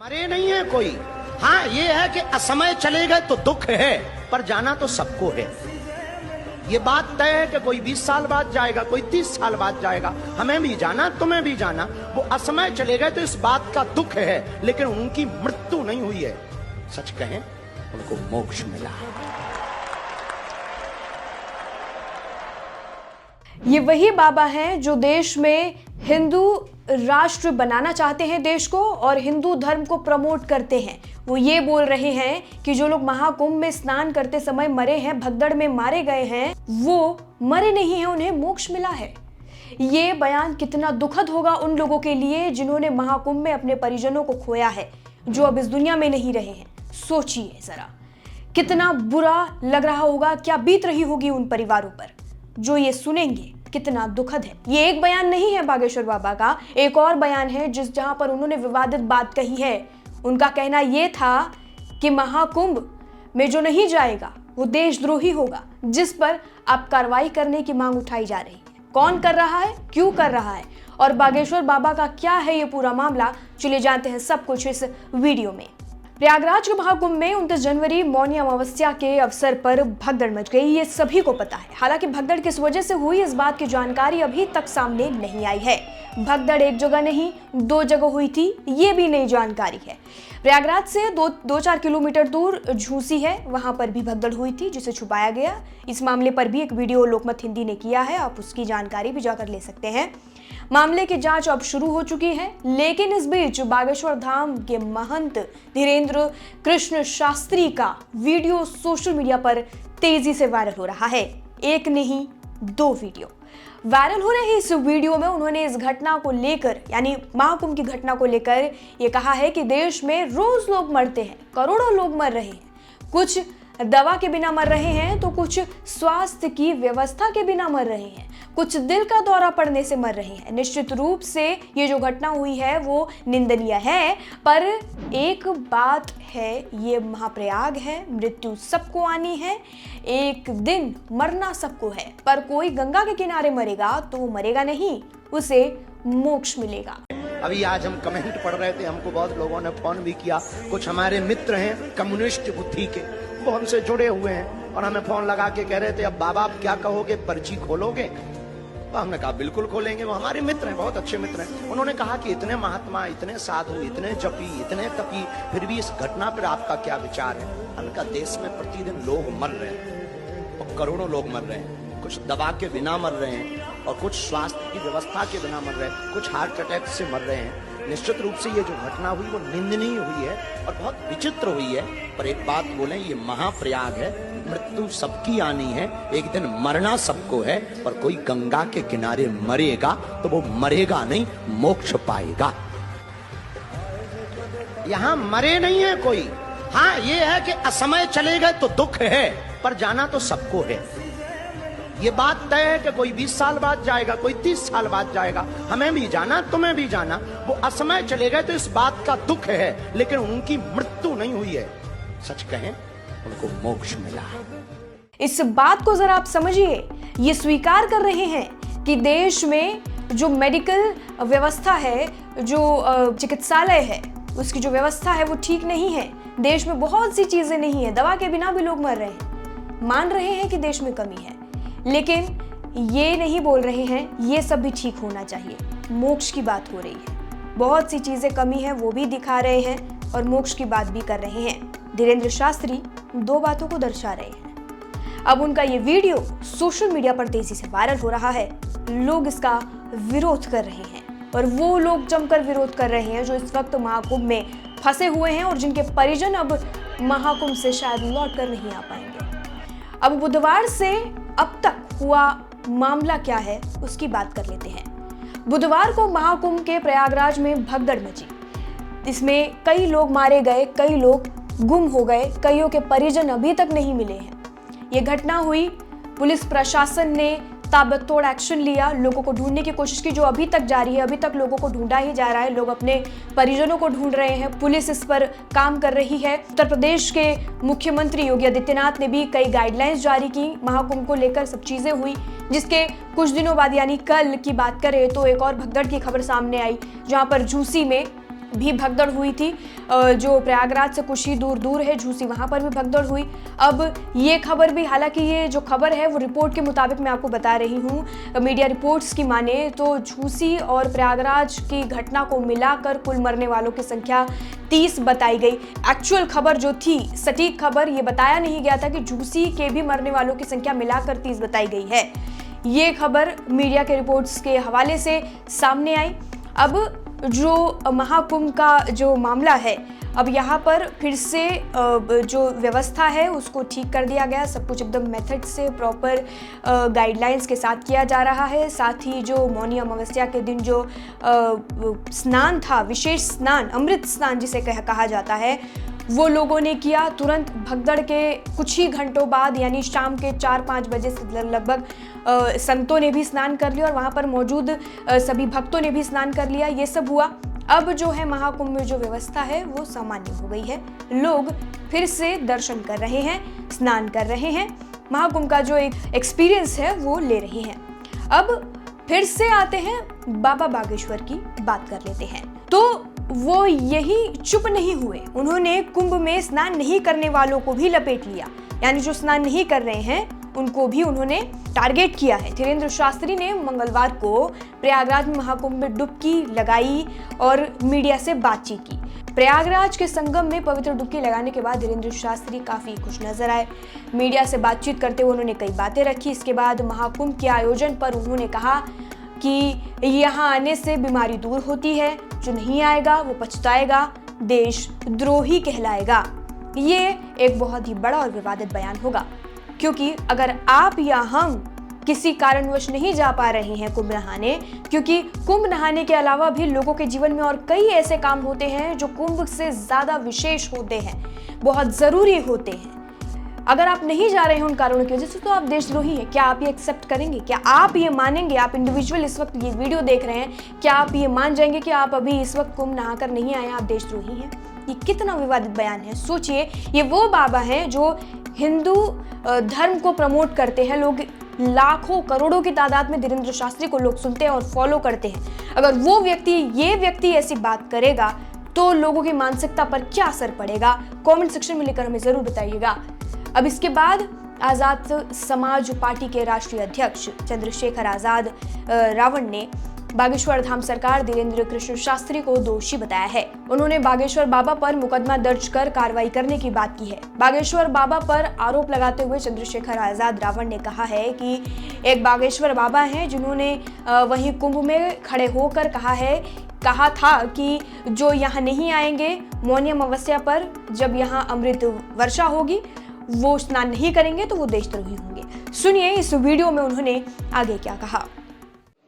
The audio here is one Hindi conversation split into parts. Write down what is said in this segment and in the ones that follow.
मरे नहीं है कोई। हाँ, ये है कि असमय चले गए तो दुख है, पर जाना तो सबको है। ये बात तय है कि कोई 20 साल बाद जाएगा, कोई 30 साल बाद जाएगा। हमें भी जाना, तुम्हें भी जाना। वो असमय चले गए तो इस बात का दुख है, लेकिन उनकी मृत्यु नहीं हुई है। सच कहें, उनको मोक्ष मिला। ये वही बाबा हैं जो देश में हिंदू राष्ट्र बनाना चाहते हैं देश को, और हिंदू धर्म को प्रमोट करते हैं। वो ये बोल रहे हैं कि जो लोग महाकुंभ में स्नान करते समय मरे हैं, भगदड़ में मारे गए हैं, वो मरे नहीं हैं, उन्हें मोक्ष मिला है। ये बयान कितना दुखद होगा उन लोगों के लिए जिन्होंने महाकुंभ में अपने परिजनों को खोया है, जो अब इस दुनिया में नहीं रहे हैं। सोचिए जरा, कितना बुरा लग रहा होगा, क्या बीत रही होगी उन परिवारों पर जो ये सुनेंगे। कितना दुखद है। ये एक बयान नहीं है बागेश्वर बाबा का, एक और बयान है जहां पर उन्होंने विवादित बात कही है। उनका कहना यह था कि महाकुंभ में जो नहीं जाएगा वो देशद्रोही होगा, जिस पर अब कार्रवाई करने की मांग उठाई जा रही है। कौन कर रहा है, क्यों कर रहा है, और बागेश्वर बाबा का क्या है ये पूरा मामला, चलिए जानते हैं सब कुछ इस वीडियो में। प्रयागराज के महाकुंभ में 29 जनवरी मौनी अमावस्या के अवसर पर भगदड़ मच गई, ये सभी को पता है। हालांकि भगदड़ किस वजह से हुई, इस बात की जानकारी अभी तक सामने नहीं आई है। भगदड़ एक जगह नहीं, 2 जगह हुई थी, ये भी नई जानकारी है। प्रयागराज से 2-4 किलोमीटर दूर झूसी है, वहां पर भी भगदड़ हुई थी, जिसे छुपाया गया। इस मामले पर भी एक वीडियो लोकमत हिंदी ने किया है, आप उसकी जानकारी भी जाकर ले सकते हैं। मामले की जांच अब शुरू हो चुकी है, लेकिन इस बीच बागेश्वर धाम के महंत धीरेन्द्र कृष्ण शास्त्री का वीडियो सोशल मीडिया पर तेजी से वायरल हो रहा है। एक नहीं, 2 वीडियो वायरल हो रहे हैं। इस वीडियो में उन्होंने इस घटना को लेकर, यानी महाकुंभ की घटना को लेकर ये कहा है कि देश में रोज लोग मरते हैं, करोड़ों लोग मर रहे हैं। कुछ दवा के बिना मर रहे हैं तो कुछ स्वास्थ्य की व्यवस्था के बिना मर रहे हैं, कुछ दिल का दौरा पड़ने से मर रहे हैं। निश्चित रूप से ये जो घटना हुई है वो निंदनीय है, पर एक बात है, ये महाप्रयाग है, मृत्यु सबको आनी है, एक दिन मरना सबको है। पर कोई गंगा के किनारे मरेगा तो वो मरेगा नहीं, उसे मोक्ष मिलेगा। अभी आज हम कमेंट पढ़ रहे थे, हमको बहुत लोगों ने फोन भी किया। कुछ हमारे मित्र हैं कम्युनिस्ट बुद्धि के, वो हमसे जुड़े हुए हैं और हमें फोन लगा के कह रहे थे, अब बाबा आप क्या कहोगे, पर्ची खोलोगे? तो हमने कहा बिल्कुल खोलेंगे। वो हमारे मित्र हैं, बहुत अच्छे मित्र हैं। उन्होंने कहा कि इतने महात्मा, इतने साधु, इतने जपी, इतने तपी, फिर भी इस घटना पर आपका क्या विचार है? हमने कहा देश में प्रतिदिन लोग मर रहे हैं और करोड़ों लोग मर रहे हैं। कुछ दवा के बिना मर रहे हैं और कुछ स्वास्थ्य की व्यवस्था के बिना मर रहे हैं, कुछ हार्ट अटैक से मर रहे हैं। निश्चित रूप से ये जो घटना हुई वो निंदनीय हुई है और बहुत विचित्र हुई है। पर एक बात बोलें, ये महाप्रयाग है, मृत्यु सबकी आनी है, एक दिन मरना सबको है। पर कोई गंगा के किनारे मरेगा तो वो मरेगा नहीं, मोक्ष पाएगा। यहाँ मरे नहीं है कोई। हाँ, ये है कि असमय चले गए तो दुख है, पर जाना तो सबको है। ये बात तय है कि कोई 20 साल बाद जाएगा, कोई 30 साल बाद जाएगा। हमें भी जाना, तुम्हें भी जाना। वो असमय चले गए तो इस बात का दुख है, लेकिन उनकी मृत्यु नहीं हुई है। सच कहें, उनको मोक्ष मिला। इस बात को जरा आप समझिए, ये स्वीकार कर रहे हैं कि देश में जो मेडिकल व्यवस्था है, जो चिकित्सालय है, उसकी जो व्यवस्था है वो ठीक नहीं है। देश में बहुत सी चीजें नहीं है, दवा के बिना भी लोग मर रहे हैं। मान रहे हैं कि देश में कमी है, लेकिन ये नहीं बोल रहे हैं ये सब भी ठीक होना चाहिए। मोक्ष की बात हो रही है, बहुत सी चीजें कमी है वो भी दिखा रहे हैं और मोक्ष की बात भी कर रहे हैं। धीरेन्द्र शास्त्री 2 बातों को दर्शा रहे हैं। अब उनका ये वीडियो सोशल मीडिया पर तेजी से वायरल हो रहा है, लोग इसका विरोध कर रहे हैं, और वो लोग जमकर विरोध कर रहे हैं जो इस वक्त महाकुंभ में फंसे हुए हैं और जिनके परिजन अब महाकुंभ से शायद लौट कर नहीं आ पाएंगे। अब बुधवार से अब तक हुआ मामला क्या है उसकी बात कर लेते हैं। बुधवार को महाकुंभ के प्रयागराज में भगदड़ मची। इसमें कई लोग मारे गए, कई लोग गुम हो गए, कईयों के परिजन अभी तक नहीं मिले हैं। ये घटना हुई, पुलिस प्रशासन ने ताबड़तोड़ एक्शन लिया, लोगों को ढूंढने की कोशिश की, जो अभी तक जारी है। अभी तक लोगों को ढूंढा ही जा रहा है, लोग अपने परिजनों को ढूंढ रहे हैं, पुलिस इस पर काम कर रही है। उत्तर प्रदेश के मुख्यमंत्री योगी आदित्यनाथ ने भी कई गाइडलाइंस जारी की, महाकुंभ को लेकर सब चीजें हुई, जिसके कुछ दिनों बाद यानी कल की बात करें तो एक और भगदड़ की खबर सामने आई, जहां पर झूसी में भी भगदड़ हुई थी। जो प्रयागराज से कुछ ही दूर है झूसी, वहां पर भी भगदड़ हुई। अब ये खबर भी, हालांकि ये जो खबर है वो रिपोर्ट के मुताबिक मैं आपको बता रही हूँ, मीडिया रिपोर्ट्स की माने तो झूसी और प्रयागराज की घटना को मिलाकर कुल मरने वालों की संख्या 30 बताई गई। एक्चुअल खबर जो थी, सटीक खबर, ये बताया नहीं गया था कि झूसी के भी मरने वालों की संख्या मिलाकर 30 बताई गई है। ये खबर मीडिया के रिपोर्ट्स के हवाले से सामने आई। अब जो महाकुंभ का जो मामला है, अब यहाँ पर फिर से जो व्यवस्था है उसको ठीक कर दिया गया। सब कुछ एकदम मेथड से, प्रॉपर गाइडलाइंस के साथ किया जा रहा है। साथ ही जो मौनी अमावस्या के दिन जो स्नान था, विशेष स्नान, अमृत स्नान जिसे कहा जाता है, वो लोगों ने किया। तुरंत भगदड़ के कुछ ही घंटों बाद, यानी शाम के 4-5 बजे से लगभग संतों ने भी स्नान कर लिया और वहाँ पर मौजूद सभी भक्तों ने भी स्नान कर लिया। ये सब हुआ। अब जो है महाकुंभ में जो व्यवस्था है वो सामान्य हो गई है। लोग फिर से दर्शन कर रहे हैं, स्नान कर रहे हैं, महाकुंभ का जो एक एक्सपीरियंस है वो ले रहे हैं। अब फिर से आते हैं बाबा बागेश्वर की बात कर लेते हैं। तो वो यही चुप नहीं हुए, उन्होंने कुंभ में स्नान नहीं करने वालों को भी लपेट लिया, यानी जो स्नान नहीं कर रहे हैं उनको भी उन्होंने टारगेट किया है। धीरेन्द्र शास्त्री ने मंगलवार को प्रयागराज में महाकुंभ में डुबकी लगाई और मीडिया से बातचीत की। प्रयागराज के संगम में पवित्र डुबकी लगाने के बाद धीरेन्द्र शास्त्री काफी खुश नजर आए। मीडिया से बातचीत करते हुए उन्होंने कई बातें रखी। इसके बाद महाकुंभ के आयोजन पर उन्होंने कहा कि यहाँ आने से बीमारी दूर होती है, जो नहीं आएगा वो पछताएगा, देशद्रोही कहलाएगा। ये एक बहुत ही बड़ा और विवादित बयान होगा, क्योंकि अगर आप या हम किसी कारणवश नहीं जा पा रहे हैं कुंभ नहाने, क्योंकि कुंभ नहाने के अलावा भी लोगों के जीवन में और कई ऐसे काम होते हैं जो कुंभ से ज्यादा विशेष होते हैं, बहुत जरूरी होते हैं। अगर आप नहीं जा रहे हैं उन कारणों की वजह से, तो आप देशद्रोही हैं। क्या आप ये एक्सेप्ट करेंगे? क्या आप ये मानेंगे? आप इंडिविजुअल इस वक्त ये वीडियो देख रहे हैं, क्या आप ये मान जाएंगे कि आप अभी इस वक्त कुंभ नहाकर नहीं आए, आप देशद्रोही हैं? ये कितना विवादित बयान है। सोचिए, ये वो बाबा हैं जो हिंदू धर्म को प्रमोट करते हैं। लोग लाखों करोड़ों की तादाद में धीरेन्द्र शास्त्री को लोग सुनते हैं और फॉलो करते हैं। अगर वो व्यक्ति, ये व्यक्ति ऐसी बात करेगा तो लोगों की मानसिकता पर क्या असर पड़ेगा? कमेंट सेक्शन में लिखकर हमें जरूर बताइएगा। अब इसके बाद आजाद समाज पार्टी के राष्ट्रीय अध्यक्ष चंद्रशेखर आजाद रावण ने बागेश्वर धाम सरकार धीरेन्द्र कृष्ण शास्त्री को दोषी बताया है। उन्होंने बागेश्वर बाबा पर मुकदमा दर्ज कर कार्रवाई करने की बात की है। बागेश्वर बाबा पर आरोप लगाते हुए चंद्रशेखर आजाद रावण ने कहा है कि एक बागेश्वर बाबा हैं जिन्होंने वहीं कुंभ में खड़े होकर कहा था कि जो यहाँ नहीं आएंगे मौनी अमावस्या पर, जब यहाँ अमृत वर्षा होगी, वो स्नान नहीं करेंगे तो वो देशद्रोही होंगे। सुनिए इस वीडियो में उन्होंने आगे क्या कहा।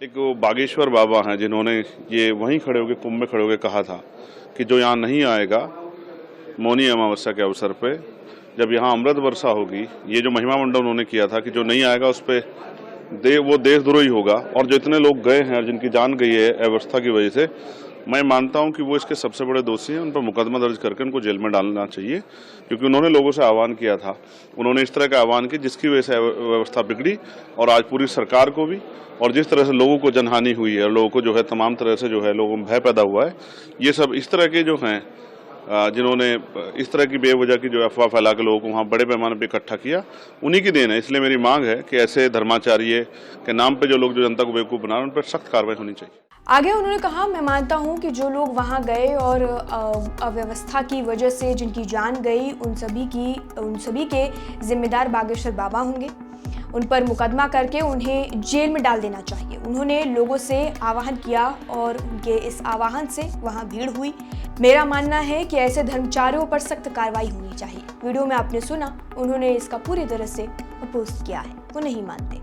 एक बागेश्वर बाबा हैं जिन्होंने ये वहीं खड़े होकर, कुंभ में खड़े होकर कहा था कि जो यहाँ नहीं आएगा मौनी अमावस्या के अवसर पे, जब यहाँ अमृत वर्षा होगी, ये जो महिमा मंडल उन्होंने किया था कि जो नहीं आएगा उस पे वो देशद्रोही होगा। और जो इतने लोग गए हैं और जिनकी जान गई है अव्यवस्था की वजह से, मैं मानता हूं कि वो इसके सबसे बड़े दोषी हैं। उन पर मुकदमा दर्ज करके उनको जेल में डालना चाहिए, क्योंकि उन्होंने लोगों से आह्वान किया था। उन्होंने इस तरह का आह्वान किया जिसकी वजह से व्यवस्था बिगड़ी और आज पूरी सरकार को भी, और जिस तरह से लोगों को जनहानि हुई है, लोगों को जो है तमाम तरह से जो है लोगों में भय पैदा हुआ है, ये सब इस तरह के जो हैं जिन्होंने इस तरह की बेवजह की जो अफवाह फैला के लोगों को वहाँ बड़े पैमाने पर इकट्ठा किया, उन्हीं की देन है। इसलिए मेरी मांग है कि ऐसे धर्माचार्य के नाम पे जो लोग जो जनता को बेवकूफ़ बना रहे हैं, उन पर सख्त कार्रवाई होनी चाहिए। आगे उन्होंने कहा, मैं मानता हूं कि जो लोग वहां गए और अव्यवस्था की वजह से जिनकी जान गई, उन सभी के जिम्मेदार बागेश्वर बाबा होंगे। उन पर मुकदमा करके उन्हें जेल में डाल देना चाहिए। उन्होंने लोगों से आह्वान किया और उनके इस आह्वान से वहां भीड़ हुई। मेरा मानना है कि ऐसे धर्मचारियों पर सख्त कार्रवाई होनी चाहिए। वीडियो में आपने सुना, उन्होंने इसका पूरी तरह से अपोज किया है, वो नहीं मानते।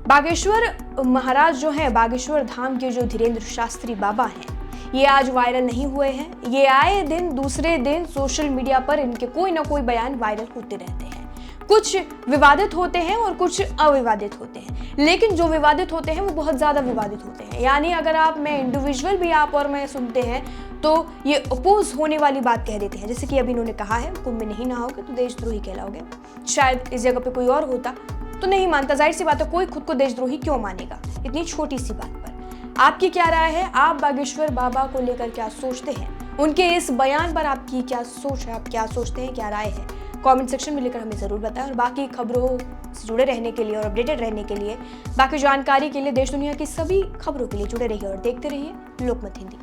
बागेश्वर महाराज जो हैं, बागेश्वर धाम के जो धीरेन्द्र शास्त्री बाबा हैं, ये आज वायरल नहीं हुए हैं। ये आए दिन दूसरे दिन सोशल मीडिया पर इनके कोई ना कोई बयान वायरल होते रहते हैं। कुछ विवादित होते हैं और कुछ अविवादित होते हैं, लेकिन जो विवादित होते हैं वो बहुत ज़्यादा विवादित होते हैं। यानी अगर मैं इंडिविजुअल भी आप और मैं सुनते हैं तो ये अपोज होने वाली बात कह देते हैं। जैसे कि अभी इन्होंने कहा है, कुंभ में नहीं नहाओगे तो देशद्रोही कहलाओगे। शायद इस जगह पे कोई और होता तो नहीं मानता। जाहिर सी बात है, कोई खुद को देशद्रोही क्यों मानेगा इतनी छोटी सी बात पर। आपकी क्या राय है? आप बागेश्वर बाबा को लेकर क्या सोचते हैं? उनके इस बयान पर आपकी क्या सोच है? आप क्या सोचते हैं, क्या राय है? कमेंट सेक्शन में लिखकर हमें ज़रूर बताएं। और बाकी खबरों से जुड़े रहने के लिए और अपडेटेड रहने के लिए, बाकी जानकारी के लिए, देश दुनिया की सभी खबरों के लिए जुड़े रहिए और देखते रहिए लोकमत हिंदी।